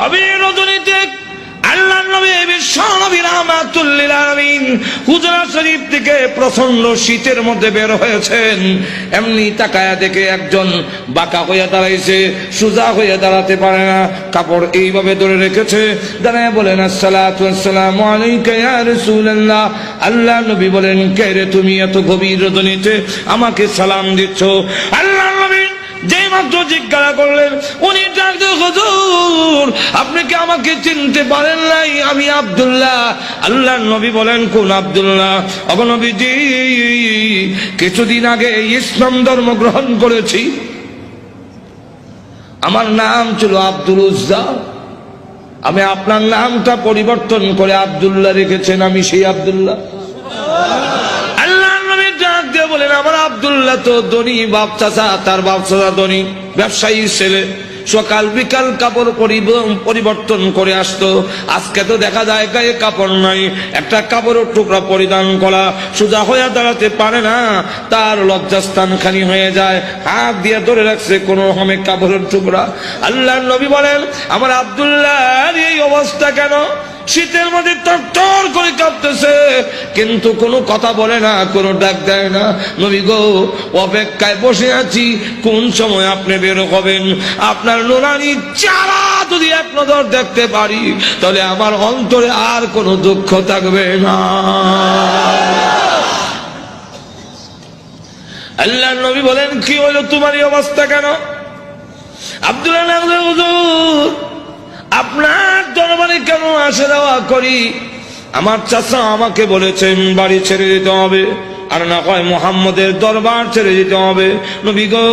আমি রজনীতে আল্লাহর নবী বিশ্ব নবী রাহমাতুল লিল আলামিন হুজরা শরীফ থেকে প্রচন্ড শীতের মধ্যে বের হয়েছেন। এমনি তাকায়া দেখে একজন বাঁকা হইয়া দাঁড়াইছে, সোজা হইয়া দাঁড়াতে পারে না, কাপড় এইভাবে ধরে রেখেছে। দাঁড়ায় বলেন আসসালাতু ওয়াসসালামু আলাইকা ইয়া রাসূলুল্লাহ। আল্লাহ নবী বলেন, কে রে তুমি এত গভীর রজনীতে আমাকে সালাম দিচ্ছ? আল্লাহ নবী যে মাত্র জিজ্ঞাসা করলেন, উনি ডাকতে, হুজুর আপনি কি আমাকে চিনতে পারেন নাই? আমি আব্দুল্লাহ। আল্লাহর নবী বলেন, কোন আব্দুল্লাহ? ওগো নবীজি, কিছুদিন আগে ইসলাম ধর্ম গ্রহণ করেছি। আমার নাম ছিল আব্দুল উজ্জা, আমি আপনার নামটা পরিবর্তন করে আব্দুল্লাহ রেখেছেন, আমি সেই আব্দুল্লাহ। বলেন, আমার আব্দুল্লাহ তো ধনী বাপ চাচা, তার বাপ চাচা ধনী ব্যবসায়ী ছেলে, সকাল বিকাল কাপড় পরিবর্তন করে আসতো। আজকে তো দেখা যায় গায়ে কাপড় নাই, একটা কাপড়ের টুকরা পরিধান করা, সোজা হয়ে দাঁড়াতে পারে না, তার লজ্জাস্থান খানি হয়ে যায়, হাত দিয়ে ধরে রাখছে কোন রকমের কাপড়ের টুকরা। আল্লাহর নবী বলেন, আমার আব্দুল্লাহর এই অবস্থা কেন? শীতের মধ্যে তরতর করে কাঁপতেছে, কিন্তু কোনো কথা বলে না, কোনো ডাক দেয় না। নবী গো, অপেক্ষায় বসে আছি, কোন সময় আপনি বের হবেন। আপনার নুরানি চারা যদি এক নজর দেখতে পারি, তাহলে আমার অন্তরে আর কোনো দুঃখ থাকবে না। আল্লাহর নবী বলেন, কি হলো তোমার এই অবস্থা কেন? আব্দুল্লাহ, হুজুর আপনার দরবারে কেন আসা যাওয়া করি? আমার চাচা আমাকে বলেছেন বাড়ি ছেড়ে দিতে হবে, আর না হয় মুহাম্মদের দরবার ছেড়ে দিতে হবে। নবী গো,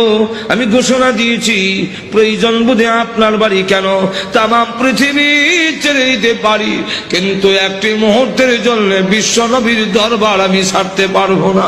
আমি ঘোষণা দিয়েছি, প্রয়োজন বুঝে আপনার বাড়ি কেন তামাম পৃথিবী ছেড়ে দিতে পারি, কিন্তু একটি মুহূর্তের জন্য বিশ্ব নবীর দরবার আমি ছাড়তে পারবো না।